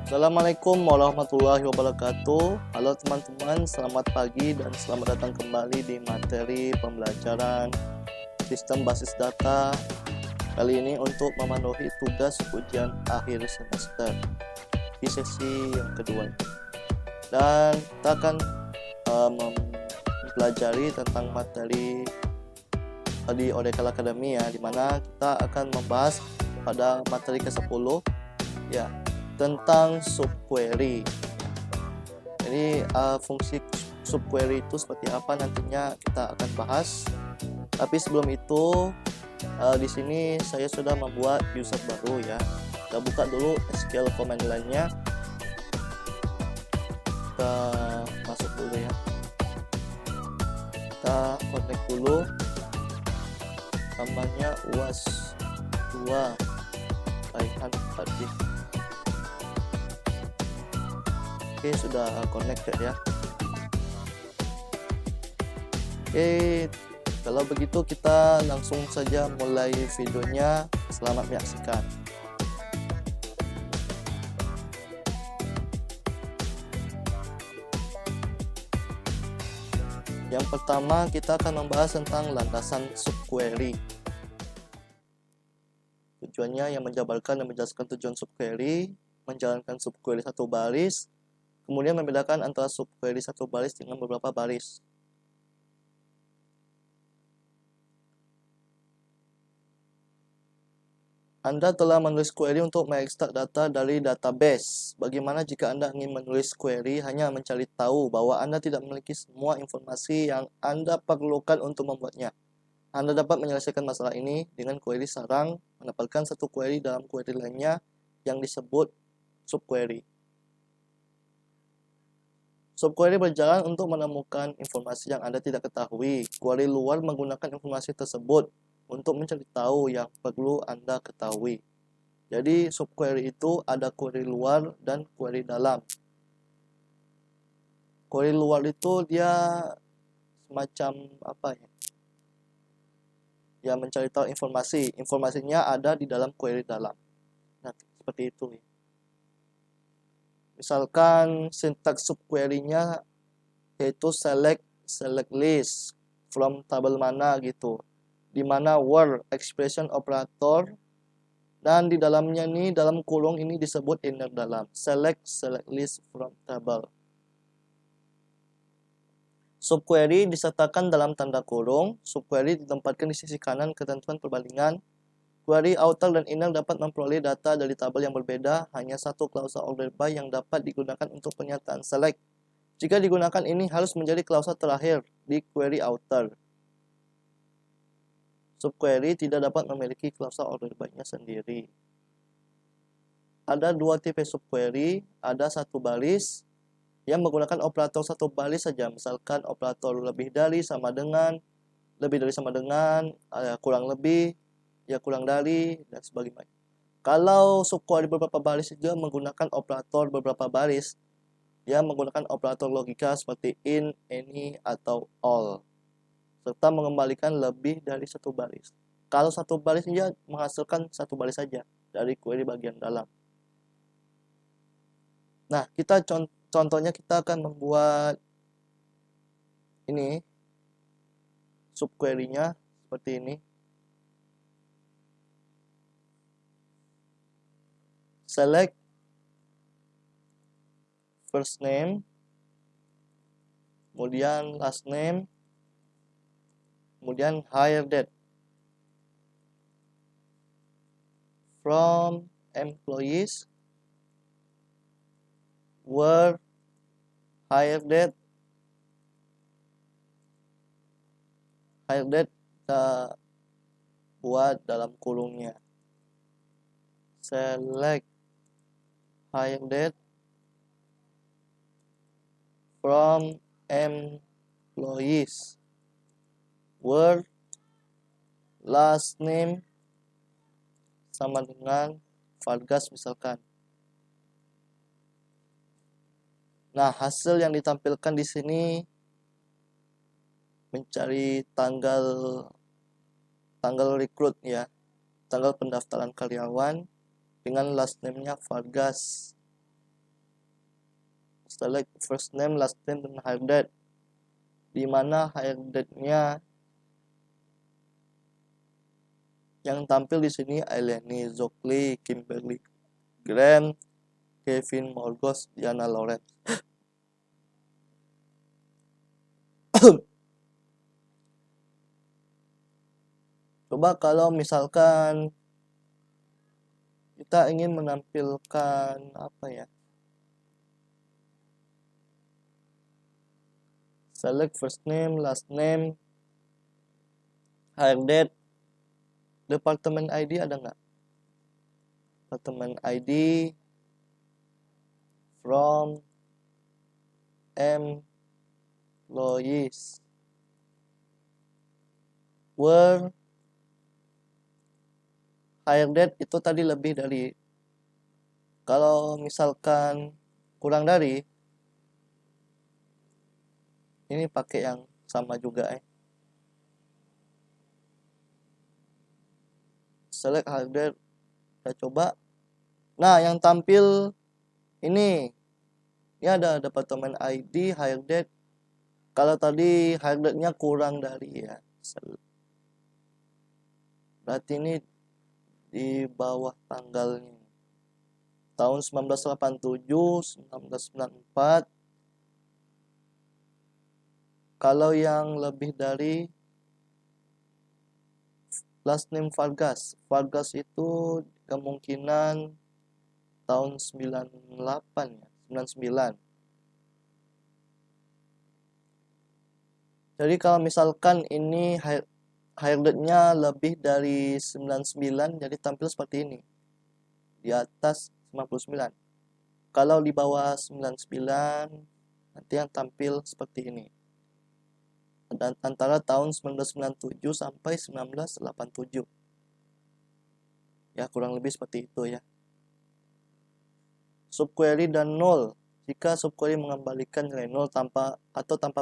Assalamualaikum warahmatullahi wabarakatuh. Halo teman-teman, selamat pagi dan selamat datang kembali di materi pembelajaran sistem basis data. Kali ini untuk memenuhi tugas ujian akhir semester di sesi yang kedua. Dan kita akan mempelajari tentang materi di Oracle Academy ya, dimana kita akan membahas pada materi ke-10 ya, tentang subquery. Jadi fungsi subquery itu seperti apa nantinya kita akan bahas. Tapi sebelum itu di sini saya sudah membuat user baru ya. Kita buka dulu SQL command line-nya. Kita masuk dulu ya. Kita connect dulu. Namanya UAS2 Raihan Fadil. Oke, sudah connected ya. Oke, kalau begitu kita langsung saja mulai videonya. Selamat menyaksikan. Yang pertama kita akan membahas tentang landasan subquery. Tujuannya yang menjabarkan dan menjelaskan tujuan subquery, menjalankan subquery satu baris, kemudian membedakan antara subquery satu baris dengan beberapa baris. Anda telah menulis query untuk mengekstrak data dari database. Bagaimana jika Anda ingin menulis query hanya mencari tahu bahwa Anda tidak memiliki semua informasi yang Anda perlukan untuk membuatnya? Anda dapat menyelesaikan masalah ini dengan query sarang, menempatkan satu query dalam query lainnya yang disebut subquery. Subquery berjalan untuk menemukan informasi yang Anda tidak ketahui. Query luar menggunakan informasi tersebut untuk mencari tahu yang perlu Anda ketahui. Jadi subquery itu ada query luar dan query dalam. Query luar itu dia semacam apa ya? Ya mencari tahu informasi. Informasinya ada di dalam query dalam. Nah, seperti itu. Misalkan sintaks subquery-nya yaitu select list from tabel mana gitu, di mana word expression operator, dan di dalamnya nih dalam kurung ini disebut inner dalam, select list from table. Subquery disertakan dalam tanda kurung. Subquery ditempatkan di sisi kanan ketentuan perbandingan. Query outer dan inner dapat memperoleh data dari tabel yang berbeda. Hanya satu klausa order by yang dapat digunakan untuk pernyataan select. Jika digunakan ini harus menjadi klausa terakhir di query outer. Subquery tidak dapat memiliki klausa order by-nya sendiri. Ada dua tipe subquery. Ada satu baris yang menggunakan operator satu baris saja. Misalkan operator lebih dari sama dengan, kurang lebih, ya kurang dari, dan sebagainya. Kalau subquery beberapa baris juga menggunakan operator beberapa baris yang menggunakan operator logika seperti in, any, atau all, serta mengembalikan lebih dari satu baris. Kalau satu baris dia menghasilkan satu baris saja dari query bagian dalam. Nah, contohnya kita akan membuat ini subquery-nya seperti ini. Select first name, kemudian last name, kemudian hire date from employees, where hire date kita buat dalam kurungnya. Select hire date from employees, where last name sama dengan Vargas misalkan. Nah, hasil yang ditampilkan di sini mencari tanggal rekrut ya, tanggal pendaftaran karyawan dengan last name-nya Vargas. select first name, last name, dan hire date. Di mana hire date-nya yang tampil di sini Aileni, Zokli, Kimberly, Grant, Kevin, Morgos, Diana, Lawrence. Coba kalau misalkan kita ingin menampilkan apa ya? Select first name, last name, hire date, department ID ada nggak? Department ID from employees where hire date itu tadi lebih dari, kalau misalkan kurang dari ini pakai yang sama juga select hire date, kita coba. Nah yang tampil ini ada departemen ID, hire date. Kalau tadi hire date-nya kurang dari ya, berarti ini di bawah tanggalnya tahun 1987, 1994. Kalau yang lebih dari last name Vargas itu kemungkinan tahun 98 ya, 99. Jadi kalau misalkan ini hire date-nya lebih dari 99, jadi tampil seperti ini. Di atas 99. Kalau di bawah 99, nanti yang tampil seperti ini. Dan antara tahun 1997 sampai 1987. Ya, kurang lebih seperti itu ya. Subquery dan null. Jika subquery mengembalikan nilai null tanpa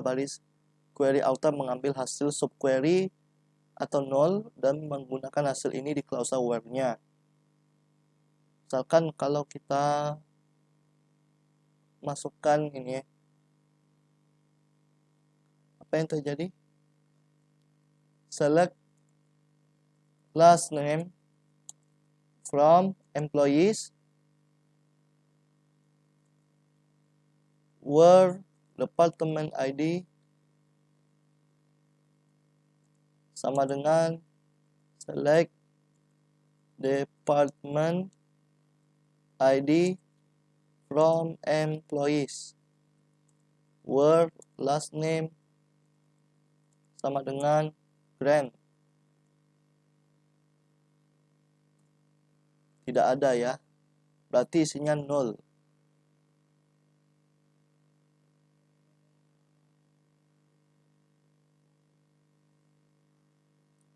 baris, query author mengambil hasil subquery atau null dan menggunakan hasil ini di klausa where-nya. Misalkan kalau kita masukkan ini, apa yang terjadi? Select last name from employees where department ID sama dengan select department ID from employees where last name sama dengan Grant. Tidak ada ya, berarti isinya null.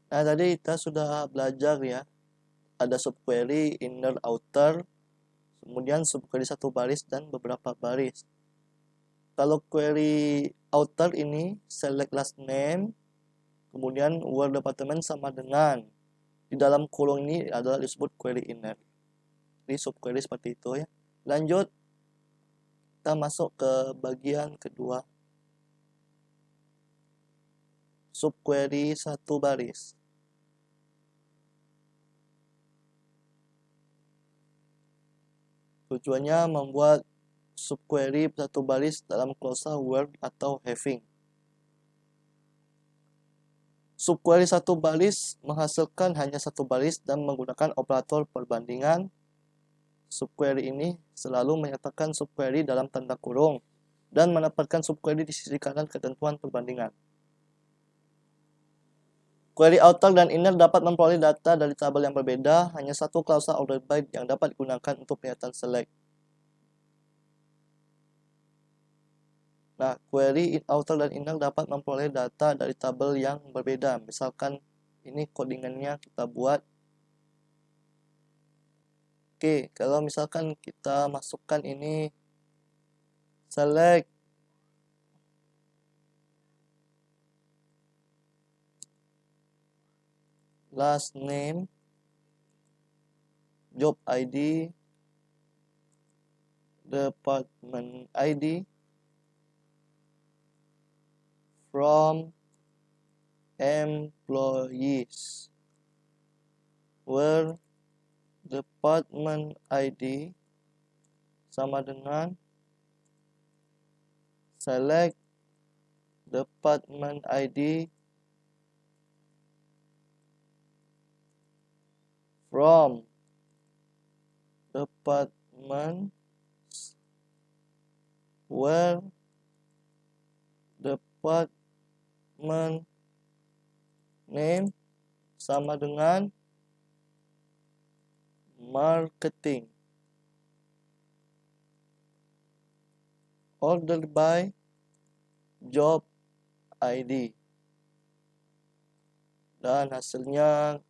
Nah tadi kita sudah belajar ya, ada subquery, inner, outer, kemudian subquery satu baris dan beberapa baris. Kalau query outer ini select last name, kemudian where department sama dengan, di dalam kolom ini adalah disebut query inner. Jadi subquery seperti itu ya. Lanjut, kita masuk ke bagian kedua, subquery satu baris. Tujuannya membuat subquery satu baris dalam klausa where atau having. Subquery satu baris menghasilkan hanya satu baris dan menggunakan operator perbandingan. Subquery ini selalu menyatakan subquery dalam tanda kurung dan menempatkan subquery di sisi kanan ketentuan perbandingan. Query outer dan inner dapat memperoleh data dari tabel yang berbeda, hanya satu klausa ordered by yang dapat digunakan untuk penyataan select. Nah, query outer dan inner dapat memperoleh data dari tabel yang berbeda. Misalkan ini codingannya kita buat. Oke, kalau misalkan kita masukkan ini select last name, job ID, department ID from employees, where department ID sama dengan select department ID from department where department name sama dengan marketing, ordered by job ID, dan hasilnya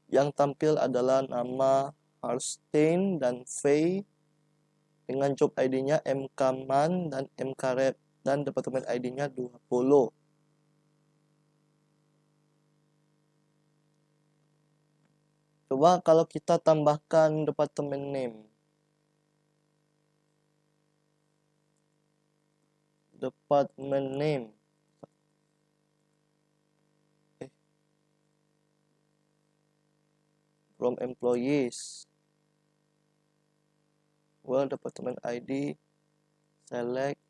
yang tampil adalah nama Harstein dan Fei dengan job ID-nya MKman dan MKrep, dan departemen ID-nya 20. Coba kalau kita tambahkan departemen name. Department name. From employees. Well, department ID. Select.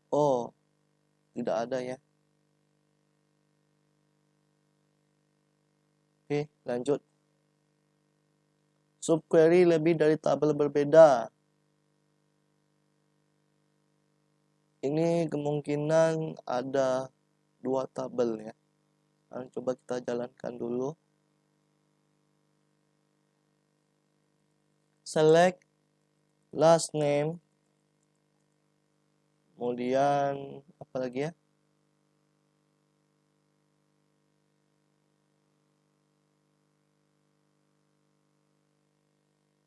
Oh, tidak ada ya. Oke, lanjut. Subquery lebih dari tabel berbeda. Ini kemungkinan ada 2 tabel ya. Nah, coba kita jalankan dulu. Select last name. Kemudian apa lagi ya?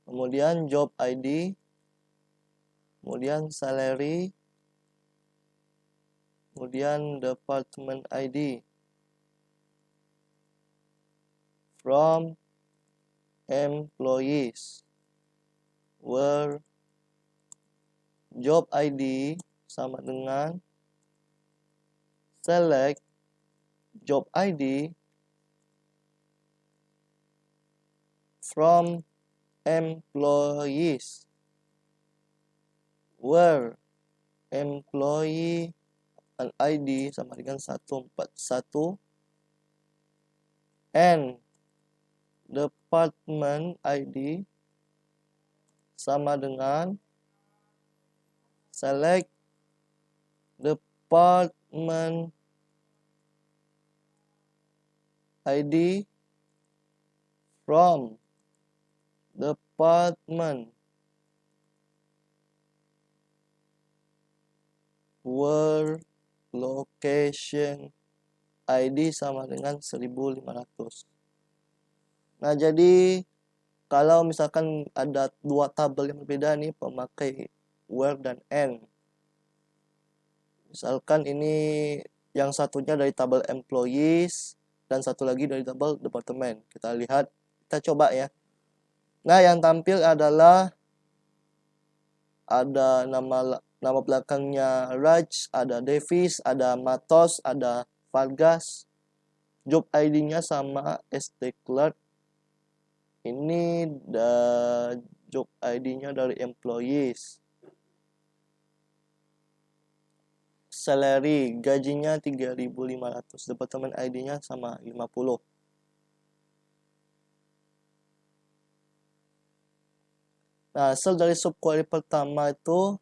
Kemudian job ID. Kemudian salary. Kemudian department ID. From employees, where job ID sama dengan select job ID from employees, where employee and ID sama dengan 141 and department ID sama dengan select department ID from department where location ID sama dengan 1500. Nah, jadi kalau misalkan ada 2 tabel yang berbeda nih pemakai where dan and. Misalkan ini yang satunya dari tabel employees dan satu lagi dari tabel departemen. Kita lihat, kita coba ya. Nah, yang tampil adalah ada nama belakangnya Raj, ada Davis, ada Matos, ada Vargas. Job ID-nya sama ST Clerk. Ini job ID-nya dari employees. Salary, gajinya 3.500. Departemen ID-nya sama 50. Nah, hasil dari subquery pertama itu,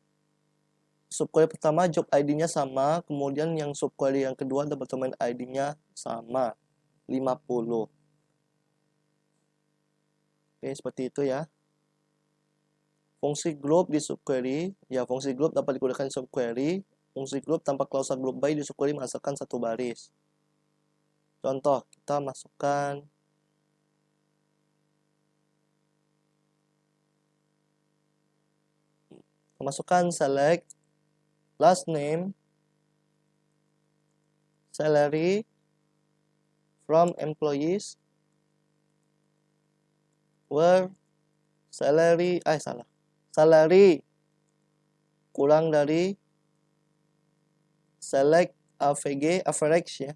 subquery pertama job ID-nya sama, kemudian yang subquery yang kedua departemen ID-nya sama, 50. Oke, seperti itu ya. Fungsi group di subquery, ya fungsi group dapat digunakan di subquery. Fungsi group tanpa klausa group by di subquery menghasilkan satu baris. Contoh, kita masukkan select last name, salary from employees, where salary, salah. salary kurang dari select AVG average ya,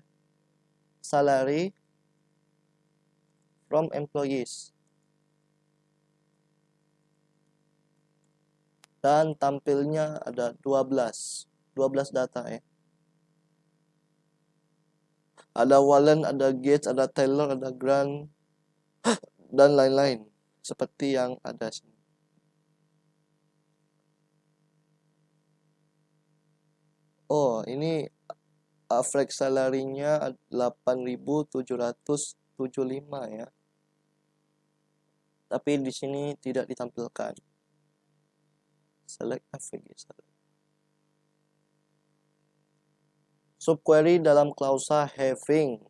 salary from employees, dan tampilnya ada 12 data ya. Ada Wallen, ada Gates, ada Taylor, ada Grant, dan lain-lain seperti yang ada sini. Oh, ini average salary-nya 8.775 ya. Tapi di sini tidak ditampilkan. Select AVG salary. Subquery dalam klausa having.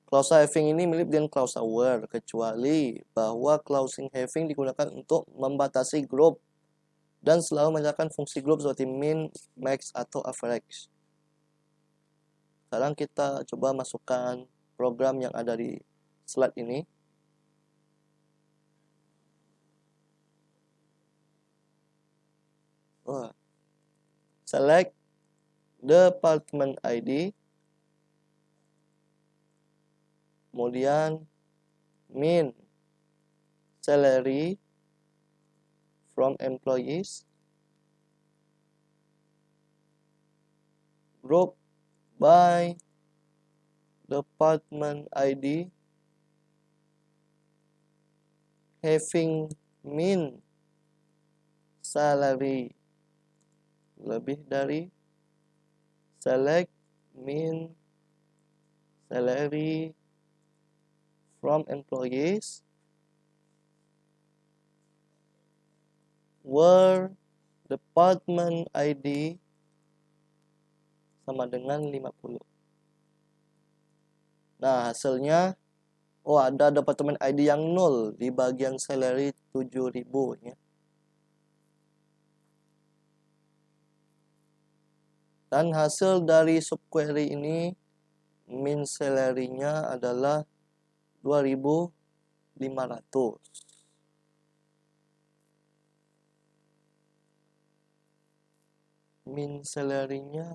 Klausa having ini mirip dengan klausa where, kecuali bahwa clausing having digunakan untuk membatasi grup dan selalu menyatakan fungsi grup seperti min, max, atau average. Sekarang kita coba masukkan program yang ada di slide ini. Select department ID, kemudian min salary from employees, group by department ID, having min salary lebih dari, select min salary from employees, where department ID sama dengan 50. Nah, hasilnya ada departemen ID yang 0 di bagian salary 7.000 ya. Dan hasil dari subquery ini min salary-nya adalah 2.500. Min salary-nya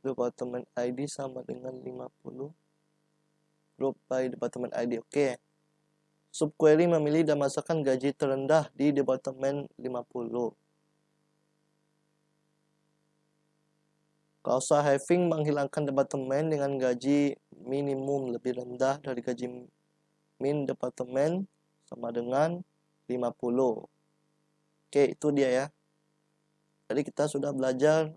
departemen ID sama dengan 50. Group by departemen ID. Oke. Subquery memilih dan masukkan gaji terendah di departemen 50. Klausa having menghilangkan departemen dengan gaji minimum lebih rendah dari gaji min departemen sama dengan 50. Oke, itu dia ya. Jadi kita sudah belajar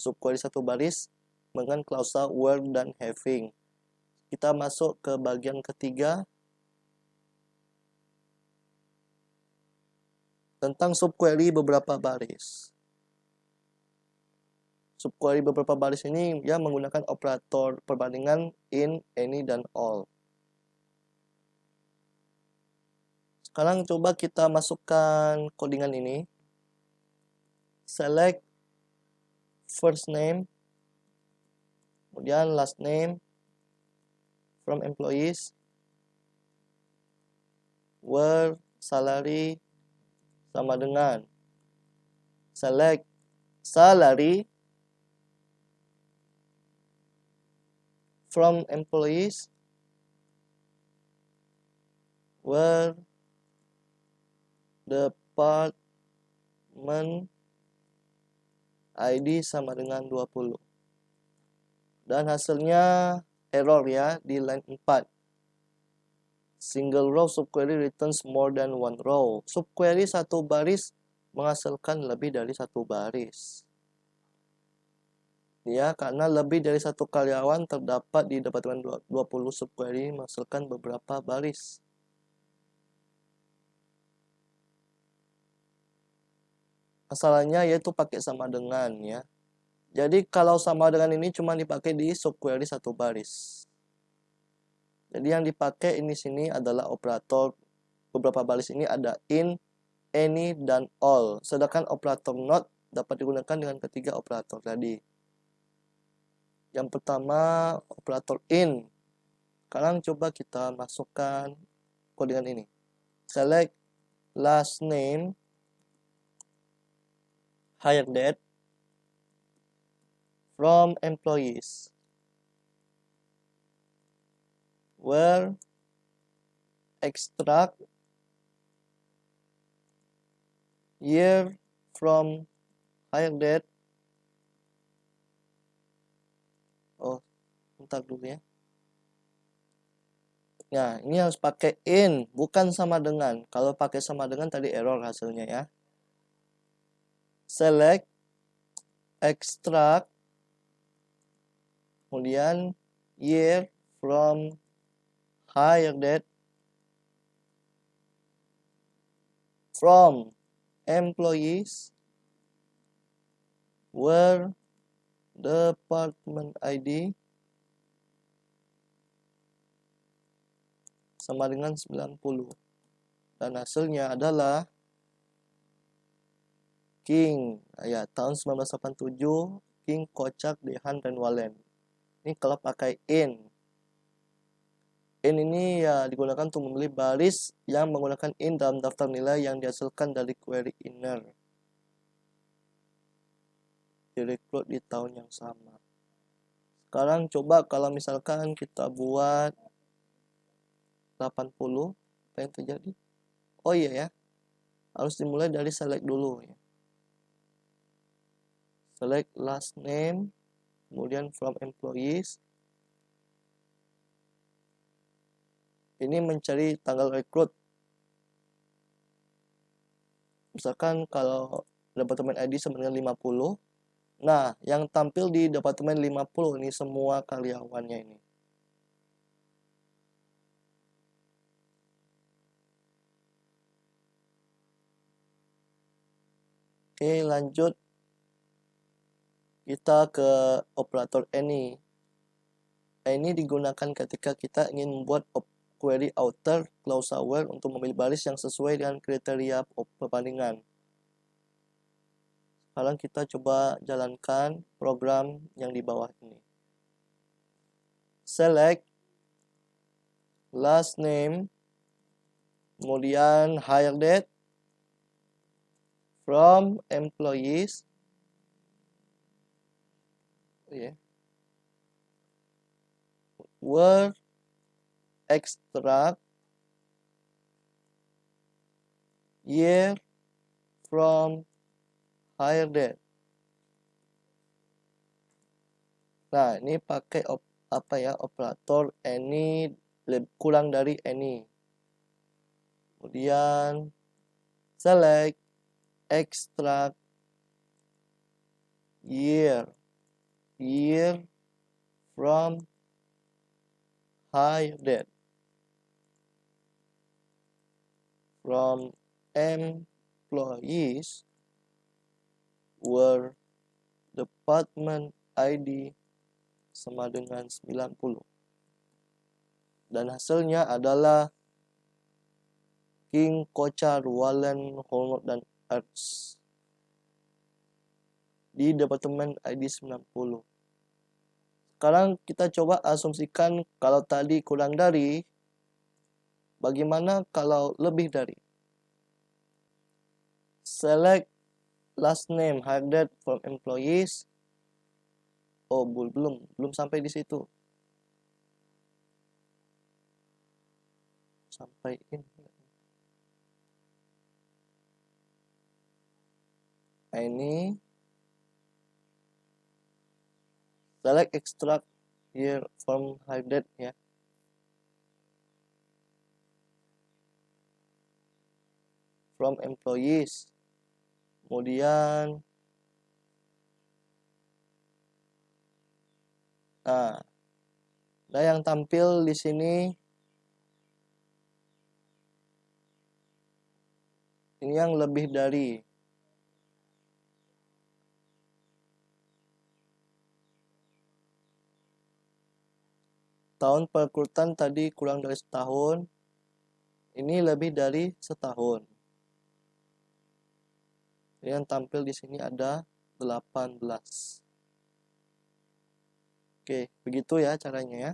subquery satu baris dengan klausa where dan having. Kita masuk ke bagian ketiga tentang subquery beberapa baris. Subquery beberapa baris ini ya menggunakan operator perbandingan in, any, dan all. Sekarang coba kita masukkan codingan ini. Select first name, kemudian last name from employees, where salary sama dengan, select salary from employees, where department ID sama dengan 20. Dan hasilnya error ya di line 4. Single row subquery returns more than one row. Subquery satu baris menghasilkan lebih dari satu baris. Ya, karena lebih dari satu karyawan terdapat di departemen 20, subquery menghasilkan beberapa baris. Masalahnya yaitu pakai sama dengan ya. Jadi kalau sama dengan ini cuma dipakai di subquery satu baris. Jadi yang dipakai ini sini adalah operator beberapa baris ini ada in, any, dan all. Sedangkan operator not dapat digunakan dengan ketiga operator tadi. Yang pertama operator in. Sekarang coba kita masukkan codingan ini. Select last name, hire date from employees, where extract year from hire date. Oh, bentar dulu ya. Nah, ini harus pakai in, bukan sama dengan. Kalau pakai sama dengan tadi error hasilnya ya. Select, extract, kemudian year from hire date from employees where department ID sama dengan 90. Dan hasilnya adalah King, ya tahun 1987, King, Kocak, Dehan, dan Walen. Ini kalau pakai in. In ini ya digunakan untuk memilih baris yang menggunakan in dalam daftar nilai yang dihasilkan dari query inner. Direkrut di tahun yang sama. Sekarang coba kalau misalkan kita buat 80, apa yang terjadi? Oh iya ya, harus dimulai dari select dulu ya. Select last name, kemudian from employees. Ini mencari tanggal rekrut. Misalkan kalau departemen ID sama dengan 50. Nah, yang tampil di departemen 50 ini semua karyawannya ini. Oke, lanjut. Kita ke operator any. Any digunakan ketika kita ingin membuat query outer clause aware untuk memilih baris yang sesuai dengan kriteria perbandingan. Sekarang kita coba jalankan program yang di bawah ini. Select last name, kemudian hire date from employees. Where extract year from hire date. Nah, ini pakai operator any kurang dari any. Kemudian select extract year from hire date from employees where department ID sama dengan 90. Dan hasilnya adalah King, Kocar, Walen, Holmot, dan Arts di departemen ID 90. Sekarang kita coba asumsikan kalau tadi kurang dari, bagaimana kalau lebih dari? Select last name, hire date from employees. Oh, belum sampai di situ. Sampaiin. Nah, ini select extract year from hire date ya. From employees. Kemudian nah yang tampil di sini ini yang lebih dari. Tahun perekrutan tadi kurang dari setahun. Ini lebih dari setahun. Yang tampil di sini ada 18. Oke, begitu ya caranya ya.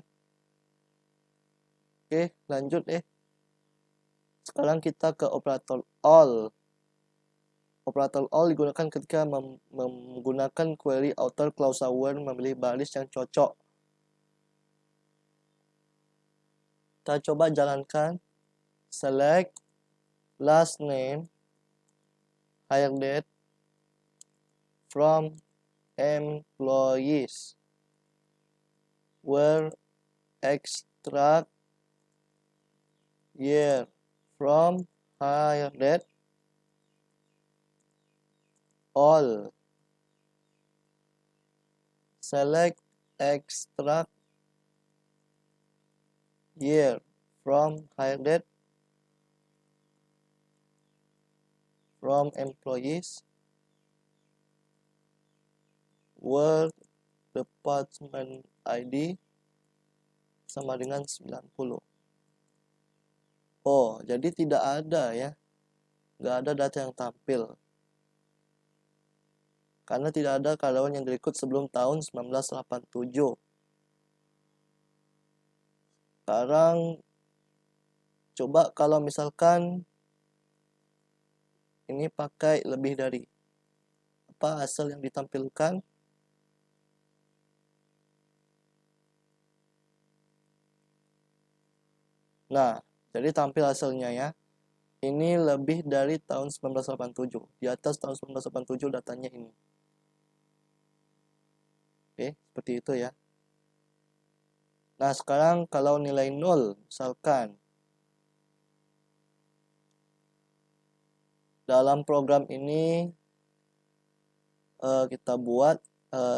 Oke, lanjut Sekarang kita ke operator all. Operator all digunakan ketika menggunakan query outer clause where memilih baris yang cocok. Kita coba jalankan. Select last name hire date from employees where extract year from hire date all. Select extract year from hire date from employees where department ID sama dengan 90. Oh, jadi tidak ada ya. Nggak ada data yang tampil. Karena tidak ada karyawan yang direkrut sebelum tahun 1987. Sekarang coba kalau misalkan ini pakai lebih dari apa hasil yang ditampilkan. Nah, jadi tampil hasilnya ya. Ini lebih dari tahun 1987. Di atas tahun 1987 datanya ini. Oke, seperti itu ya. Nah, sekarang kalau nilai 0, misalkan dalam program ini kita buat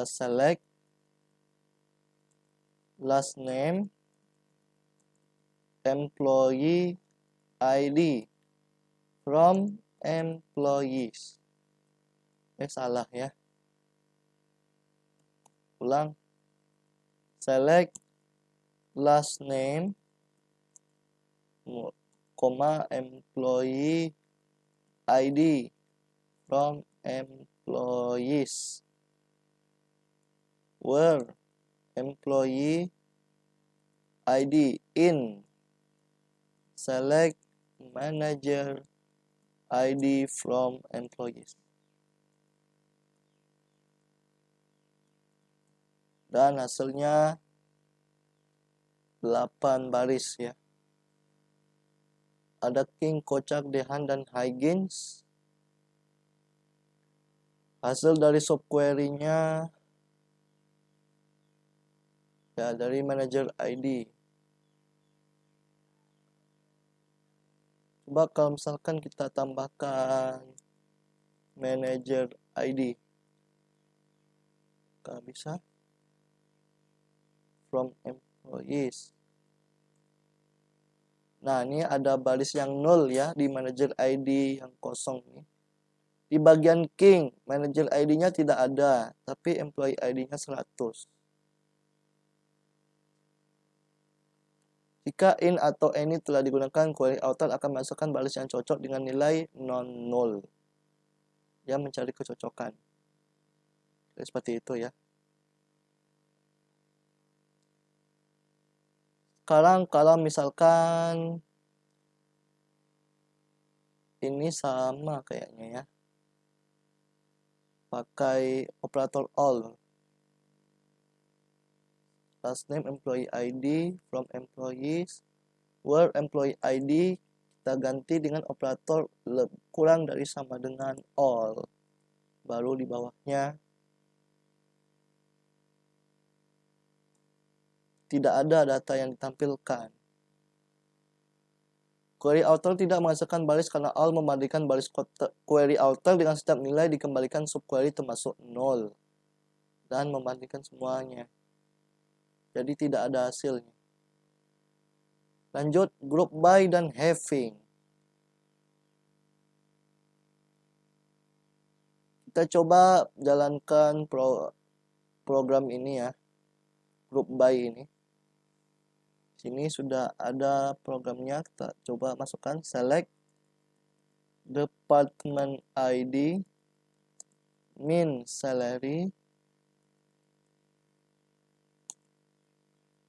select last name employee ID from employees. Salah ya. Ulang. Select last name, employee ID from employees where employee ID in select manager ID from employees. Dan hasilnya 8 baris ya. Ada King, Kocak, Dehan, dan Huygens. Hasil dari subquery-nya ya dari manager ID. Coba kalau misalkan kita tambahkan manager ID. Nggak bisa. From employees. Nah, ini ada baris yang 0 ya di manager ID yang kosong nih. Di bagian King, manager ID-nya tidak ada, tapi employee ID-nya 100. Jika in atau any telah digunakan, query outer akan masukkan baris yang cocok dengan nilai non-null. Dia mencari kecocokan. Jadi, seperti itu ya. Sekarang kalau misalkan ini sama kayaknya ya. Pakai operator all. Last name employee ID from employees where employee ID kita ganti dengan operator kurang dari sama dengan all. Baru di bawahnya tidak ada data yang ditampilkan. Query outer tidak menghasilkan baris karena all memandikan baris query outer dengan setiap nilai dikembalikan subquery termasuk 0 dan membandingkan semuanya. Jadi tidak ada hasilnya. Lanjut group by dan having. Kita coba jalankan program ini ya. Group by ini. Sini sudah ada programnya, kita coba masukkan select department ID min salary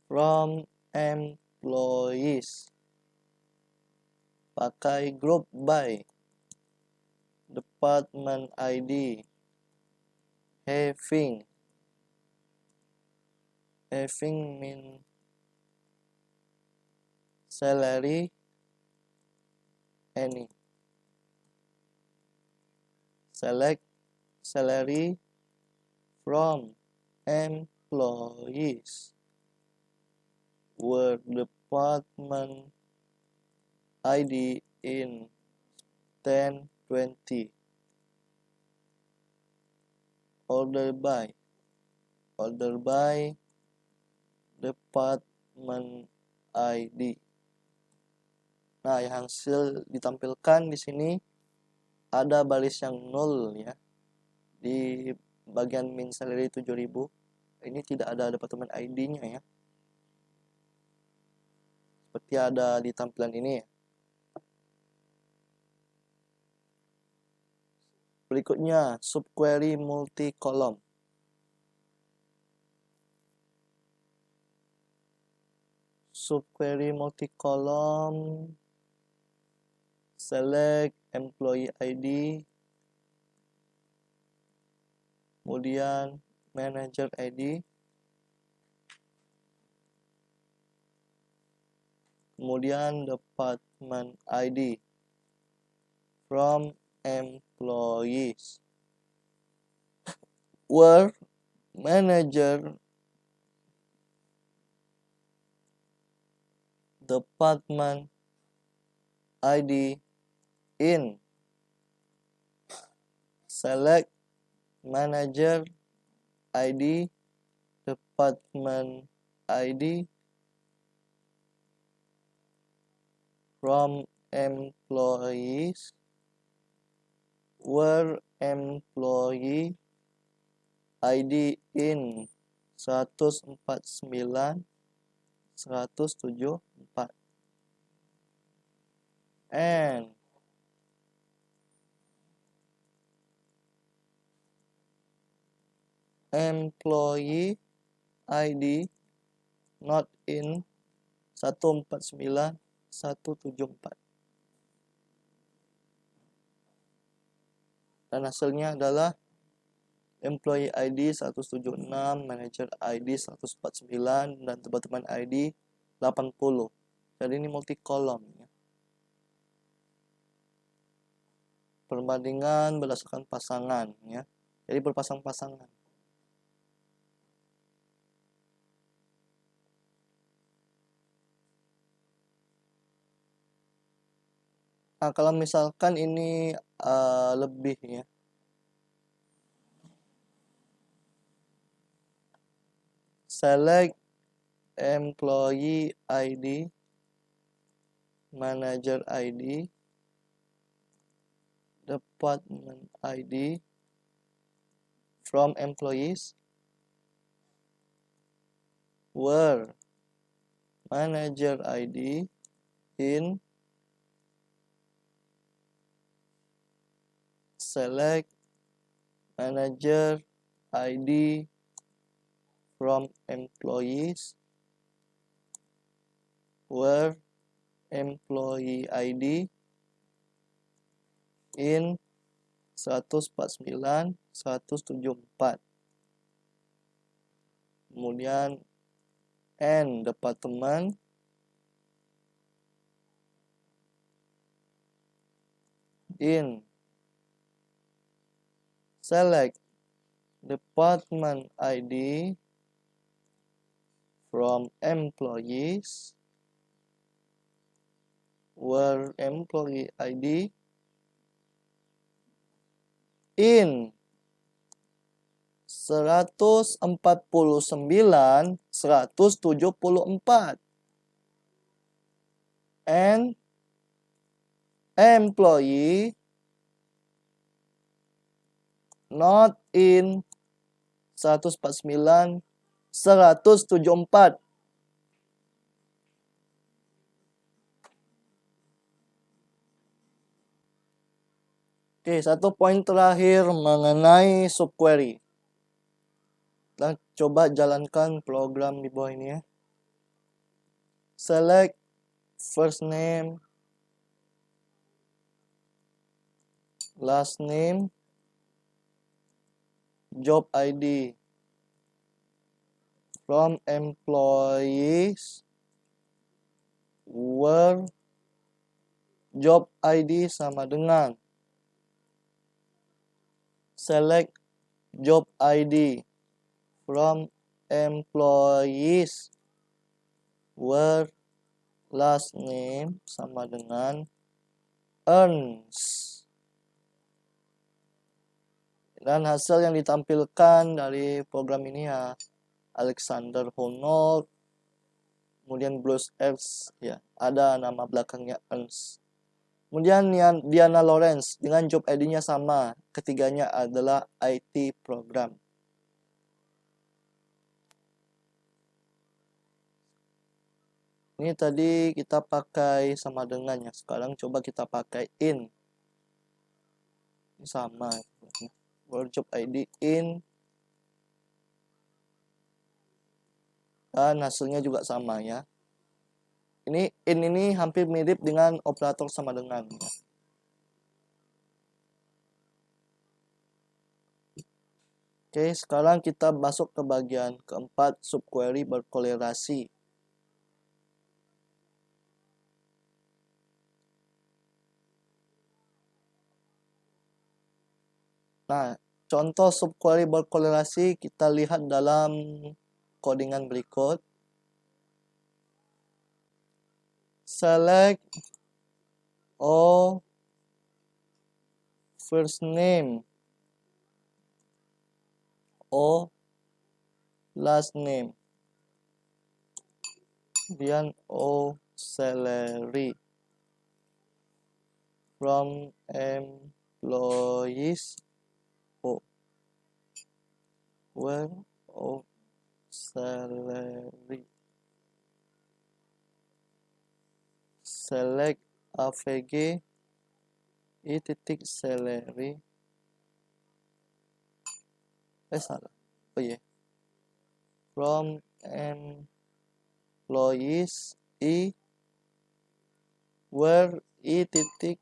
from employees employees. Pakai group by. Department ID. Having mean salary any. Select salary from employees where department ID in 1020. Order by department ID. Nah, yang hasil ditampilkan di sini ada baris yang 0 ya. Di bagian min salary 7.000 ini tidak ada departemen ID-nya ya. Seperti ada di tampilan ini ya. Berikutnya subquery multi column. Subquery multi column, select employee ID, kemudian manager ID, kemudian department ID from employees where manager department ID in. Select manager ID department ID from employees where employee ID in 149 174 and employee ID not in 149 174. Dan hasilnya adalah employee ID 176, manager ID 149, dan department ID 80. Jadi ini multi kolom ya. Perbandingan berdasarkan pasangan ya. Jadi berpasang-pasangan. Nah, kalau misalkan ini lebih ya. Select employee ID, manager ID, department ID from employees where manager ID in. Select manager ID from employees where employee ID in 149 174. Kemudian and department in. Select department ID from employees where employee ID in 149 174 and employee not in 149 174. Oke, satu poin terakhir mengenai subquery. Kita coba jalankan program di bawah ini ya. select first name, last name, job ID from employees where job ID sama dengan select job ID from employees where last name sama dengan earns. Dan hasil yang ditampilkan dari program ini ya Alexander Honnold, kemudian Bruce X, ya ada nama belakangnya earns. Kemudian Diana Lawrence dengan job ID-nya sama, ketiganya adalah IT program. Ini tadi kita pakai sama dengan ya, sekarang coba kita pakai in. Ini sama, job ID in, dan hasilnya juga sama ya. Ini in ini hampir mirip dengan operator sama dengan ya. Oke, sekarang kita masuk ke bagian keempat, subquery berkolerasi. Nah, contoh subquery berkolerasi kita lihat dalam codingan berikut. Select all first name or last name, kemudian all salary from employees where all salary, select AVG i titik salary, salah, oh yeah, from employees i where i titik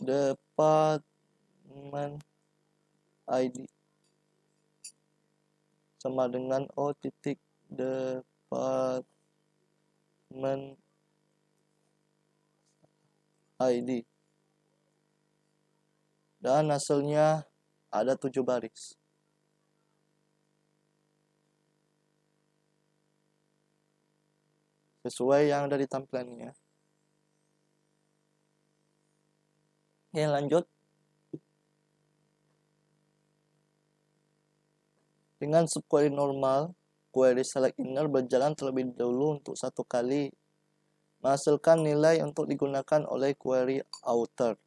department ID sama dengan o titik department ID, dan hasilnya ada 7 baris. Sesuai yang ada di tampilannya. Oke, lanjut. Dengan subquery normal, query select inner berjalan terlebih dahulu untuk satu kali, menghasilkan nilai untuk digunakan oleh query outer.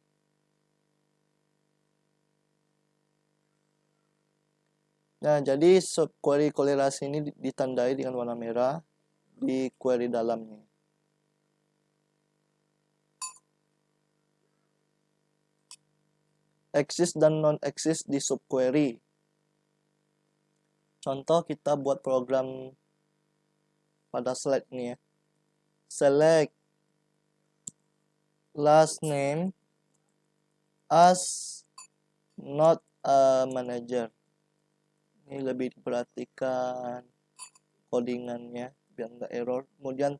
Nah, jadi subquery kolerasi ini ditandai dengan warna merah di query dalamnya. Exist dan non-exist di subquery. Contoh kita buat program pada slide ini ya. Select last name as not a manager. Ini lebih diperhatikan codingannya biar nggak error. Kemudian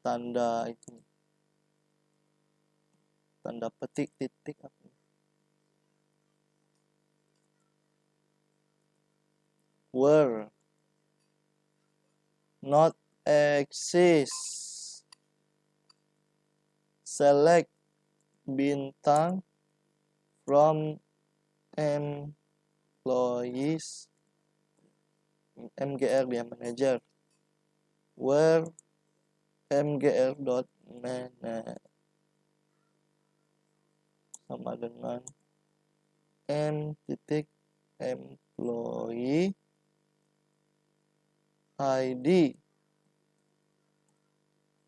tanda itu, tanda petik titik apa? Where not exist. Select bintang from employees, mgr dia manager, where mgr dot mana sama dengan m titik employee ID,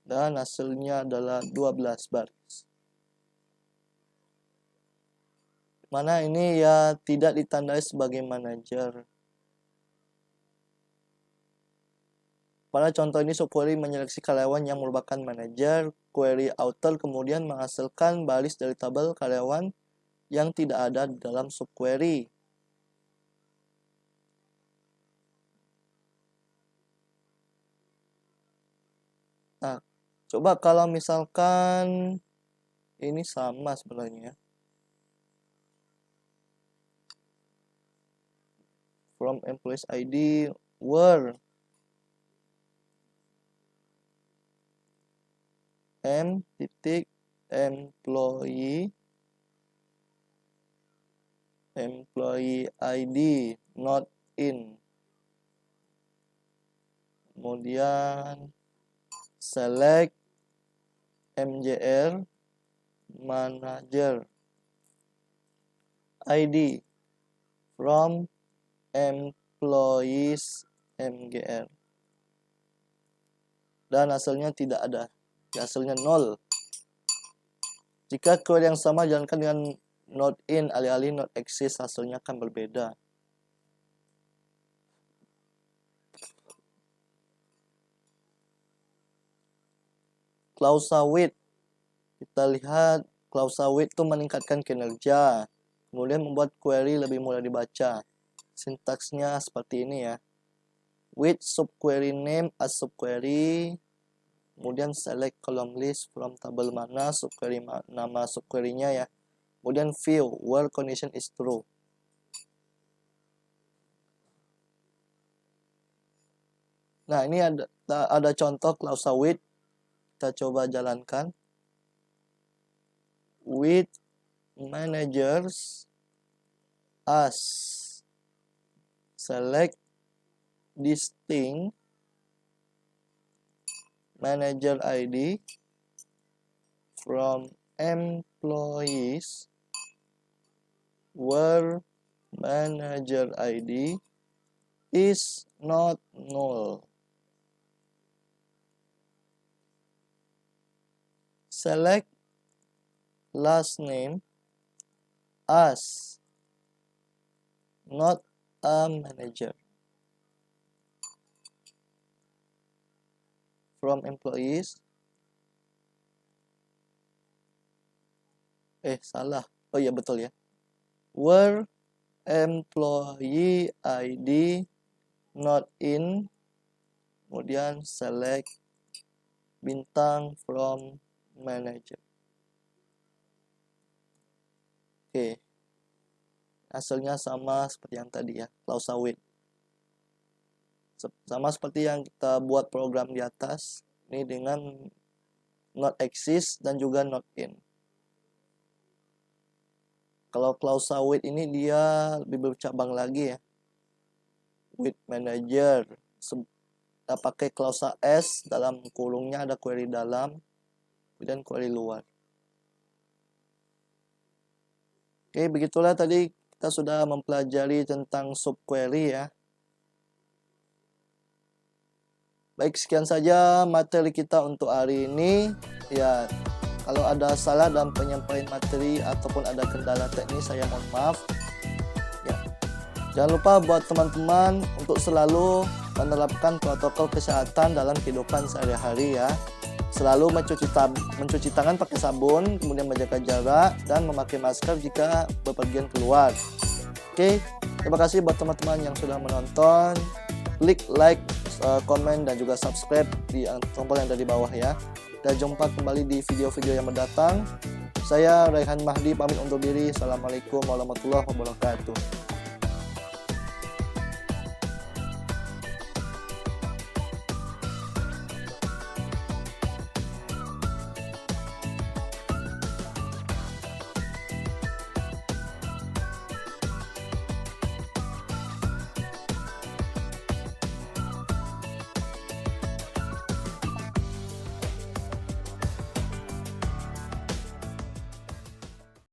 dan hasilnya adalah 12 baris. Mana ini ya tidak ditandai sebagai manajer. Pada contoh ini subquery menyeleksi karyawan yang merupakan manajer. Query outer kemudian menghasilkan baris dari tabel karyawan yang tidak ada di dalam subquery. Nah, coba kalau misalkan ini sama sebenarnya. From employees ID where employee ID not in. Kemudian select MJR manager ID from employees MGR, dan hasilnya tidak ada, hasilnya 0. Jika query yang sama jalankan dengan not in alih-alih not exist, hasilnya akan berbeda. Klausa with, kita lihat klausa with itu meningkatkan kinerja, kemudian membuat query lebih mudah dibaca. Sintaksnya seperti ini ya. With subquery name as subquery, kemudian select column list from tabel mana subquery nama subquery-nya ya. Kemudian view where condition is true. Nah, ini ada contoh klausa with. Kita coba jalankan. With managers as select distinct manager ID from employees where manager ID is not null. Select last name as not a manager from employees. Salah. Oh iya betul ya. Where employee ID not in, kemudian select bintang from manager. Oke. Hasilnya sama seperti yang tadi ya, klausa with. Sama seperti yang kita buat program di atas, ini dengan not exist dan juga not in. Kalau klausa with ini dia lebih bercabang lagi ya. With manager, kita pakai klausa S, dalam kurungnya ada query dalam, kemudian query luar. Oke, begitulah tadi kita sudah mempelajari tentang subquery ya. Baik, sekian saja materi kita untuk hari ini. Ya, kalau ada salah dalam penyampaian materi ataupun ada kendala teknis, saya mohon maaf. Ya, jangan lupa buat teman-teman untuk selalu menerapkan protokol kesehatan dalam kehidupan sehari-hari ya. Selalu mencuci tangan pakai sabun, kemudian menjaga jarak, dan memakai masker jika bepergian keluar. Oke, terima kasih buat teman-teman yang sudah menonton. Klik like, komen, dan juga subscribe di tombol yang ada di bawah ya. Dan jumpa kembali di video-video yang mendatang. Saya Raihan Mahdi pamit undur diri. Assalamualaikum warahmatullahi wabarakatuh.